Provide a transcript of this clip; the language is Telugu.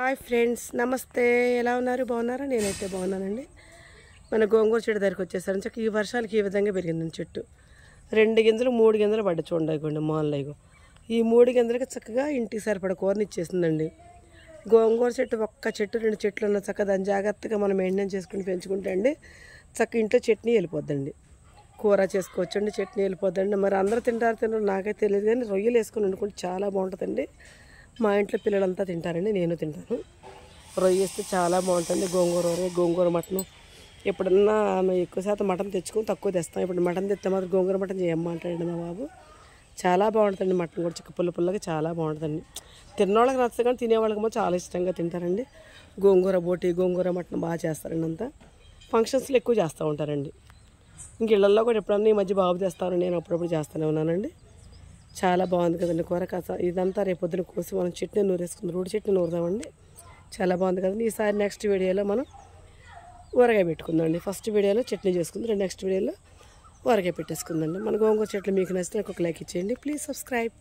హాయ్ ఫ్రెండ్స్, నమస్తే. ఎలా ఉన్నారు? బాగున్నారా? నేనైతే బాగున్నానండి. మన గోంగూర చెట్టు దగ్గరికి వచ్చేసరికి చక్క ఈ వర్షాలకి ఈ విధంగా పెరిగిందండి చెట్టు. 2 గింజలు 3 గింజలు పడ్డ చూడండి మాల్లో. ఈ 3 గింజలకి చక్కగా ఇంటికి సరిపడ కూరని ఇచ్చేసిందండి. గోంగూర చెట్టు ఒక్క చెట్టు 2 చెట్లు ఉన్న చక్క దాన్ని జాగ్రత్తగా మనం మెయింటైన్ చేసుకుని పెంచుకుంటే అండి చక్క ఇంట్లో చట్నీ వెళ్ళిపోద్దండి. కూర చేసుకోవచ్చండి, చట్నీ వెళ్ళిపోద్దండి. మరి అందరూ తింటారు నాకైతే తెలియదు, కానీ రొయ్యలు వేసుకొని వండుకుంటే చాలా బాగుంటుందండి. మా ఇంట్లో పిల్లలంతా తింటారండి, నేను తింటాను. రొయ్య వేస్తే చాలా బాగుంటుంది. గోంగూర మటను ఎప్పుడన్నా ఎక్కువ శాతం మటన్ తెచ్చుకొని తక్కువ తెస్తాం. ఇప్పుడు మటన్ తెస్తే మాత్రం గోంగూర మటన్ చేయమ్మా అంటాడండి మా బాబు. చాలా బాగుంటుందండి మటన్ కూడా, చిక్క పుల్లగా చాలా బాగుంటుందండి. తిన్నవాళ్ళకి నచ్చదు, కానీ తినేవాళ్ళకి మాత్రం చాలా ఇష్టంగా తింటారండి. గోంగూర బోటి, గోంగూర మటన్ బాగా చేస్తారండి. అంతా ఫంక్షన్స్లో ఎక్కువ చేస్తూ ఉంటారండి. ఇంక ఇళ్ళల్లో కూడా ఎప్పుడన్నా ఈ మధ్య బాబు తెస్తాను, నేను అప్పుడప్పుడు చేస్తూనే ఉన్నానండి. చాలా బాగుంది కదండి కూర. ఇదంతా రేపు పొద్దున కోసి మనం చట్నీ నూరేసుకుందాం, రోడ్డు చట్నీ నూరుదామండి. చాలా బాగుంది కదండి. ఈసారి నెక్స్ట్ వీడియోలో మనం ఊరగాయ పెట్టుకుందామండి. ఫస్ట్ వీడియోలో చట్నీ చేసుకుందాం, నెక్స్ట్ వీడియోలో ఊరగాయ పెట్టేసుకుందండి. మన గోంగూర చెట్లు మీకు నచ్చితే ఒక లైక్ ఇచ్చేయండి. Please subscribe.